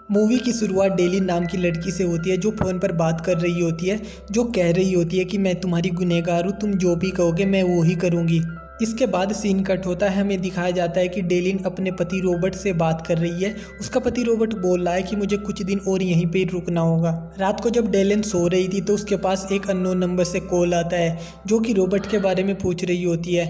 Movie की शुरुआत डेलिन नाम की लड़की से होती है जो फ़ोन पर बात कर रही होती है, जो कह रही होती है कि मैं तुम्हारी गुनहगार हूँ, तुम जो भी कहोगे मैं वो ही करूँगी। इसके बाद सीन कट होता है, हमें दिखाया जाता है कि डेलिन अपने पति रॉबर्ट से बात कर रही है। उसका पति रॉबर्ट बोल रहा है कि मुझे कुछ दिन और यहीं पे रुकना होगा। रात को जब डेलिन सो रही थी तो उसके पास एक अननोन नंबर से कॉल आता है जो कि रॉबर्ट के बारे में पूछ रही होती है।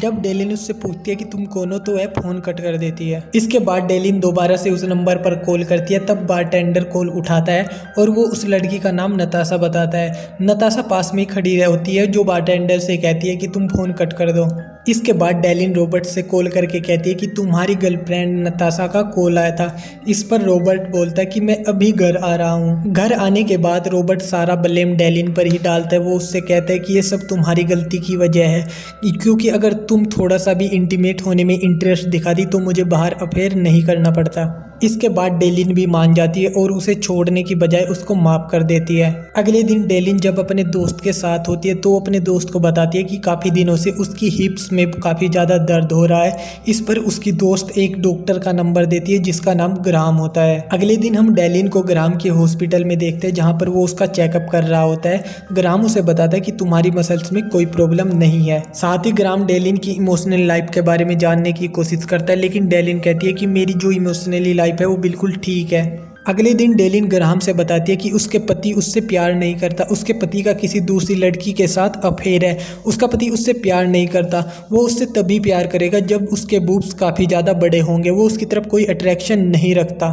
जब डेलिन उससे पूछती है कि तुम कौन हो तो वह फ़ोन कट कर देती है। इसके बाद डेलिन दोबारा से उस नंबर पर कॉल करती है, तब बारटेंडर कॉल उठाता है और वो उस लड़की का नाम नताशा बताता है। नताशा पास में ही खड़ी होती है जो बारटेंडर से कहती है कि तुम फ़ोन कट कर दो। इसके बाद डेलिन रॉबर्ट से कॉल करके कहती है कि तुम्हारी गर्लफ्रेंड नताशा का कॉल आया था। इस पर रॉबर्ट बोलता है कि मैं अभी घर आ रहा हूँ। घर आने के बाद रॉबर्ट सारा ब्लेम डेलिन पर ही डालता है। वो उससे कहता है कि ये सब तुम्हारी गलती की वजह है, क्योंकि अगर तुम थोड़ा सा भी इंटीमेट होने में इंटरेस्ट दिखाती तो मुझे बाहर अफेयर नहीं करना पड़ता। इसके बाद डेलिन भी मान जाती है और उसे छोड़ने की बजाय उसको माफ़ कर देती है। अगले दिन डेलिन जब अपने दोस्त के साथ होती है तो अपने दोस्त को बताती है कि काफ़ी दिनों से उसकी हिप्स में काफ़ी ज़्यादा दर्द हो रहा है। इस पर उसकी दोस्त एक डॉक्टर का नंबर देती है जिसका नाम ग्राम होता है। अगले दिन हम डेलिन को ग्राम के हॉस्पिटल में देखते हैं जहाँ पर वो उसका चेकअप कर रहा होता है। ग्राम उसे बताता है कि तुम्हारी मसल्स में कोई प्रॉब्लम नहीं है। साथ ही ग्राम डेलिन की इमोशनल लाइफ के बारे में जानने की कोशिश करता है, लेकिन डेलिन कहती है कि मेरी जो इमोशनली लाइफ है वो बिल्कुल ठीक है। अगले दिन डेलिन ग्राहम से बताती है कि उसके पति उससे प्यार नहीं करता, उसके पति का किसी दूसरी लड़की के साथ अफेयर है। उसका पति उससे प्यार नहीं करता, वो उससे तभी प्यार करेगा जब उसके बूब्स काफ़ी ज़्यादा बड़े होंगे, वो उसकी तरफ कोई अट्रैक्शन नहीं रखता।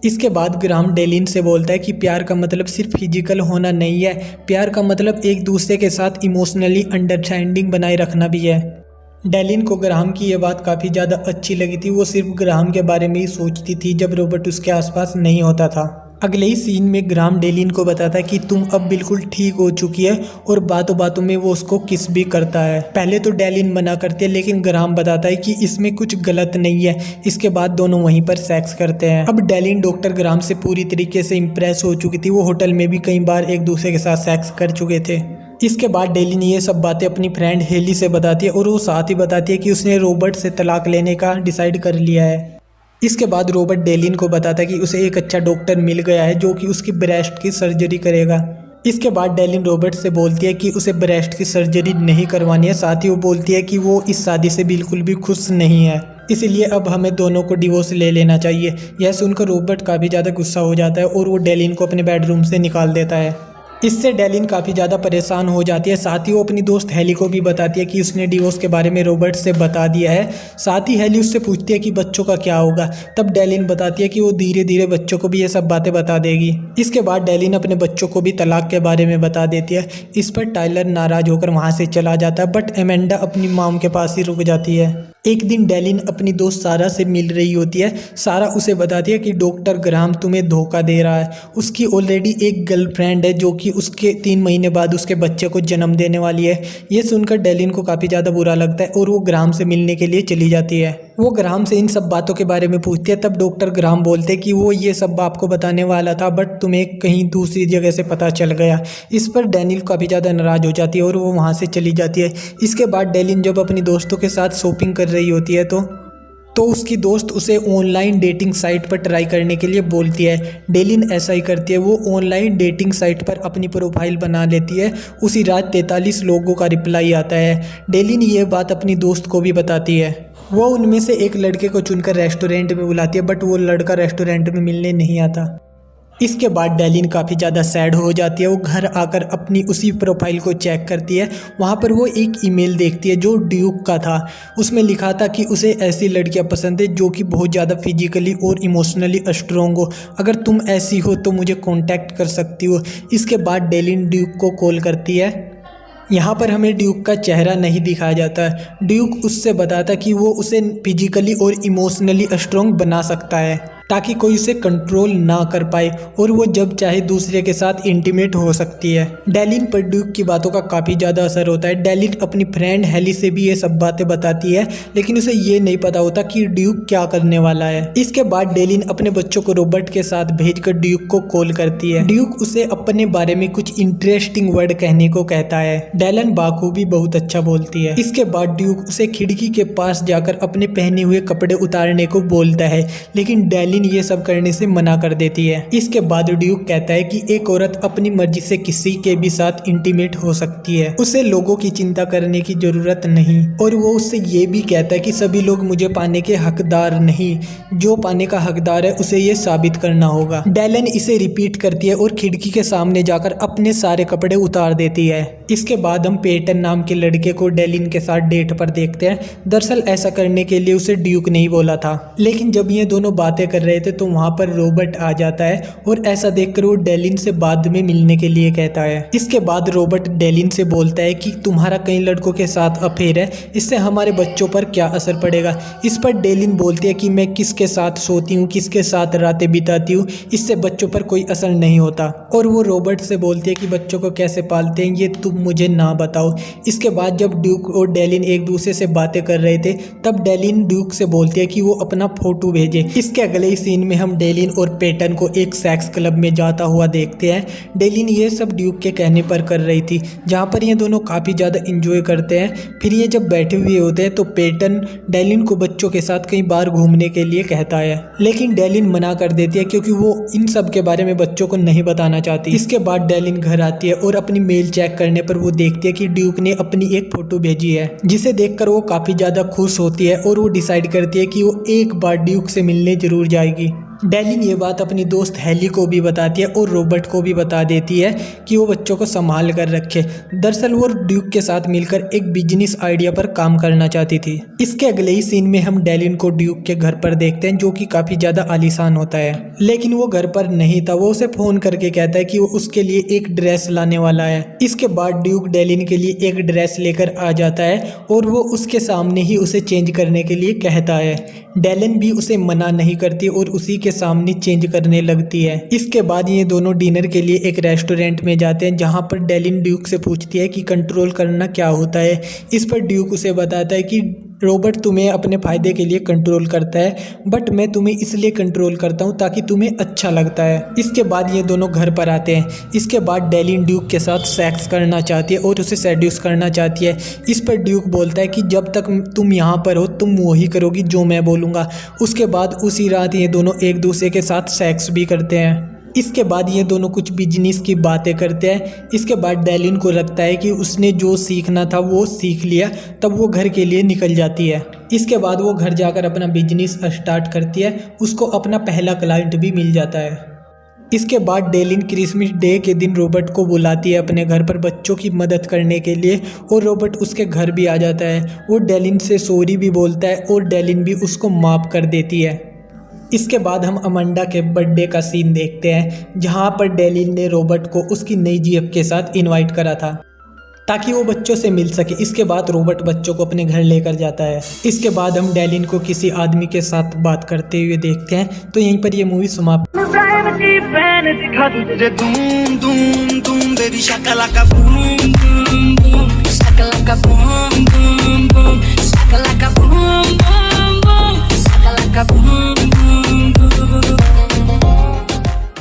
इसके बाद ग्राहम डेलिन से बोलता है कि प्यार का मतलब सिर्फ फिजिकल होना नहीं है, प्यार का मतलब एक दूसरे के साथ इमोशनली अंडरस्टैंडिंग बनाए रखना भी है। डेलिन को ग्राहम की यह बात काफ़ी ज़्यादा अच्छी लगी थी। वो सिर्फ ग्राहम के बारे में ही सोचती थी जब रॉबर्ट उसके आसपास नहीं होता था। अगले ही सीन में ग्राहम डेलिन को बताता है कि तुम अब बिल्कुल ठीक हो चुकी है और बातों बातों में वो उसको किस भी करता है। पहले तो डेलिन मना करती है, लेकिन ग्राहम बताता है कि इसमें कुछ गलत नहीं है। इसके बाद दोनों वहीं पर सेक्स करते हैं। अब डेलिन डॉक्टर ग्राहम से पूरी तरीके से इम्प्रेस हो चुकी थी। वो होटल में भी कई बार एक दूसरे के साथ सेक्स कर चुके थे। इसके बाद डेलिन ये सब बातें अपनी फ्रेंड हेली से बताती है और वो साथ ही बताती है कि उसने रॉबर्ट से तलाक लेने का डिसाइड कर लिया है। इसके बाद रॉबर्ट डेलिन को बताता है कि उसे एक अच्छा डॉक्टर मिल गया है जो कि उसकी ब्रेस्ट की सर्जरी करेगा। इसके बाद डेलिन रॉबर्ट से बोलती है कि उसे ब्रेस्ट की सर्जरी नहीं करवानी है। साथ ही वो बोलती है कि वो इस शादी से बिल्कुल भी खुश नहीं है, इसलिए अब हमें दोनों को डिवोर्स ले लेना चाहिए। यह सुनकर रॉबर्ट काफ़ी ज़्यादा गुस्सा हो जाता है और वो डेलिन को अपने बेडरूम से निकाल देता है। इससे डेलिन काफ़ी ज़्यादा परेशान हो जाती है। साथ ही वो अपनी दोस्त हेली को भी बताती है कि उसने डिवोर्स के बारे में रॉबर्ट से बता दिया है। साथ ही हेली उससे पूछती है कि बच्चों का क्या होगा। तब डेलिन बताती है कि वो धीरे धीरे बच्चों को भी ये सब बातें बता देगी। इसके बाद डेलिन अपने बच्चों को भी तलाक के बारे में बता देती है। इस पर टाइलर नाराज़ होकर वहाँ से चला जाता है, बट एमेंडा अपनी मॉम के पास ही रुक जाती है। एक दिन डेलिन अपनी दोस्त सारा से मिल रही होती है। सारा उसे बताती है कि डॉक्टर ग्राहम तुम्हें धोखा दे रहा है। उसकी ऑलरेडी एक गर्लफ्रेंड है जो कि उसके 3 महीने बाद उसके बच्चे को जन्म देने वाली है। ये सुनकर डेलिन को काफ़ी ज़्यादा बुरा लगता है और वो ग्राहम से मिलने के लिए चली जाती है। वो ग्राहम से इन सब बातों के बारे में पूछती है। तब डॉक्टर ग्राहम बोलते हैं कि वो ये सब आपको बताने वाला था, बट तुम्हें कहीं दूसरी जगह से पता चल गया। इस पर डेनिल काफ़ी ज़्यादा नाराज़ हो जाती है और वो वहाँ से चली जाती है। इसके बाद डेलिन जब अपनी दोस्तों के साथ शॉपिंग कर रही होती है तो उसकी दोस्त उसे ऑनलाइन डेटिंग साइट पर ट्राई करने के लिए बोलती है। डेलिन ऐसा ही करती है, वो ऑनलाइन डेटिंग साइट पर अपनी प्रोफाइल बना लेती है। उसी रात 43 लोगों का रिप्लाई आता है। डेलिन ये बात अपनी दोस्त को भी बताती है। वो उनमें से एक लड़के को चुनकर रेस्टोरेंट में बुलाती है, बट वो लड़का रेस्टोरेंट में मिलने नहीं आता। इसके बाद डेलिन काफ़ी ज़्यादा सैड हो जाती है। वो घर आकर अपनी उसी प्रोफाइल को चेक करती है। वहाँ पर वो एक ईमेल देखती है जो ड्यूक का था। उसमें लिखा था कि उसे ऐसी लड़कियाँ पसंद है जो कि बहुत ज़्यादा फिजिकली और इमोशनली स्ट्रोंग हो। अगर तुम ऐसी हो तो मुझे कांटेक्ट कर सकती हो। इसके बाद डेलिन ड्यूक को कॉल करती है। यहाँ पर हमें ड्यूक का चेहरा नहीं दिखाया जाता है। ड्यूक उससे बताता कि वो उसे फिजिकली और इमोशनली स्ट्रोंग बना सकता है ताकि कोई उसे कंट्रोल ना कर पाए और वो जब चाहे दूसरे के साथ इंटीमेट हो सकती है। डेलिन पर ड्यूक की बातों का काफ़ी ज़्यादा असर होता है। डेलिन अपनी फ्रेंड हेली से भी ये सब बातें बताती है, लेकिन उसे ये नहीं पता होता कि ड्यूक क्या करने वाला है। इसके बाद डेलिन अपने बच्चों को रॉबर्ट के साथ भेजकर ड्यूक को कॉल करती है। ड्यूक उसे अपने बारे में कुछ इंटरेस्टिंग वर्ड कहने को कहता है। डेलन बाखूबी बहुत अच्छा बोलती है। इसके बाद ड्यूक उसे खिड़की के पास जाकर अपने पहने हुए कपड़े उतारने को बोलता है, लेकिन डेलिन डेलिन ये सब करने से मना कर देती है। इसके बाद ड्यूक कहता है कि एक औरत अपनी मर्जी से किसी के भी साथ इंटीमेट हो सकती है, उसे लोगों की चिंता करने की जरूरत नहीं। और वो उससे ये भी कहता है कि सभी लोग मुझे पाने के हकदार नहीं, जो पाने का हकदार है उसे ये साबित करना होगा। डेलन इसे रिपीट करती है और खिड़की के सामने जाकर अपने सारे कपड़े उतार देती है। इसके बाद हम पेटन नाम के लड़के को डेलिन के साथ डेट पर देखते हैं। दरअसल ऐसा करने के लिए उसे ड्यूक नहीं बोला था, लेकिन जब ये दोनों बातें कर रहे थे तो वहाँ पर रॉबर्ट आ जाता है और ऐसा देखकर वो डेलिन से बाद में मिलने के लिए कहता है। इसके बाद रॉबर्ट डेलिन से बोलता है कि तुम्हारा कई लड़कों के साथ अफेयर है, इससे हमारे बच्चों पर क्या असर पड़ेगा। इस पर डेलिन बोलती है कि मैं किसके साथ सोती हूँ, किसके साथ रातें बिताती हूँ, इससे बच्चों पर कोई असर नहीं होता। और वो रॉबर्ट से बोलती है कि बच्चों को कैसे पालते हैं ये तुम मुझे ना बताओ। इसके बाद जब ड्यूक और डेलिन एक दूसरे से बातें कर रहे थे तब डेलिन ड्यूक से बोलती है कि वो अपना फोटो भेजे। इसके अगले ही सीन में हम डेलिन और पेटन को एक सेक्स क्लब में जाता हुआ देखते हैं। डेलिन ये सब ड्यूक के कहने पर कर रही थी, जहाँ पर ये दोनों काफ़ी ज़्यादा इंजॉय करते हैं। फिर ये जब बैठे हुए होते हैं तो पेटन डेलिन को बच्चों के साथ कई बार घूमने के लिए कहता है, लेकिन डेलिन मना कर देती है क्योंकि वो इन सब के बारे में बच्चों को नहीं बताना चाहती। इसके बाद डेलिन घर आती है और अपनी मेल चेक करने पर वो देखती है कि ड्यूक ने अपनी एक फोटो भेजी है, जिसे देखकर वो काफ़ी ज़्यादा खुश होती है और वो डिसाइड करती है कि वो एक बार ड्यूक से मिलने जरूर जाएगी। डेलिन ये बात अपनी दोस्त हेली को भी बताती है और रॉबर्ट को भी बता देती है कि वो बच्चों को संभाल कर रखे। दरअसल वो ड्यूक के साथ मिलकर एक बिजनेस आइडिया पर काम करना चाहती थी। इसके अगले ही सीन में हम डेलिन को ड्यूक के घर पर देखते हैं, जो कि काफ़ी ज़्यादा आलीशान होता है, लेकिन वो घर पर नहीं था। वो उसे फ़ोन करके कहता है कि वो उसके लिए एक ड्रेस लाने वाला है। इसके बाद ड्यूक डेलिन के लिए एक ड्रेस लेकर आ जाता है और वो उसके सामने ही उसे चेंज करने के लिए कहता है। डेलिन भी उसे मना नहीं करती और उसी के सामने चेंज करने लगती है। इसके बाद ये दोनों डिनर के लिए एक रेस्टोरेंट में जाते हैं, जहाँ पर डेलिन ड्यूक से पूछती है कि कंट्रोल करना क्या होता है। इस पर ड्यूक उसे बताता है कि रॉबर्ट तुम्हें अपने फ़ायदे के लिए कंट्रोल करता है, बट मैं तुम्हें इसलिए कंट्रोल करता हूँ ताकि तुम्हें अच्छा लगता है। इसके बाद ये दोनों घर पर आते हैं। इसके बाद डेलिन ड्यूक के साथ सेक्स करना चाहती है और उसे सेड्यूस करना चाहती है। इस पर ड्यूक बोलता है कि जब तक तुम यहाँ पर हो तुम वही करोगी जो मैं बोलूँगा। उसके बाद उसी रात ये दोनों एक दूसरे के साथ सेक्स भी करते हैं। इसके बाद ये दोनों कुछ बिजनेस की बातें करते हैं। इसके बाद डेलिन को लगता है कि उसने जो सीखना था वो सीख लिया, तब वो घर के लिए निकल जाती है। इसके बाद वो घर जाकर अपना बिजनेस स्टार्ट करती है। उसको अपना पहला क्लाइंट भी मिल जाता है। इसके बाद डेलिन क्रिसमस डे के दिन रॉबर्ट को बुलाती है अपने घर पर बच्चों की मदद करने के लिए, और रॉबर्ट उसके घर भी आ जाता है। वो डेलिन से सॉरी भी बोलता है और डेलिन भी उसको माफ़ कर देती है। इसके बाद हम अमांडा के बर्थडे का सीन देखते हैं, जहां पर डेलिन ने रॉबर्ट को उसकी नई जीएफ के साथ इनवाइट करा था ताकि वो बच्चों से मिल सके। इसके बाद रॉबर्ट बच्चों को अपने घर लेकर जाता है। इसके बाद हम डेलिन को किसी आदमी के साथ बात करते हुए देखते हैं। तो यहीं पर ये मूवी समाप्त। Shakalaka boom boom boom, shakalaka boom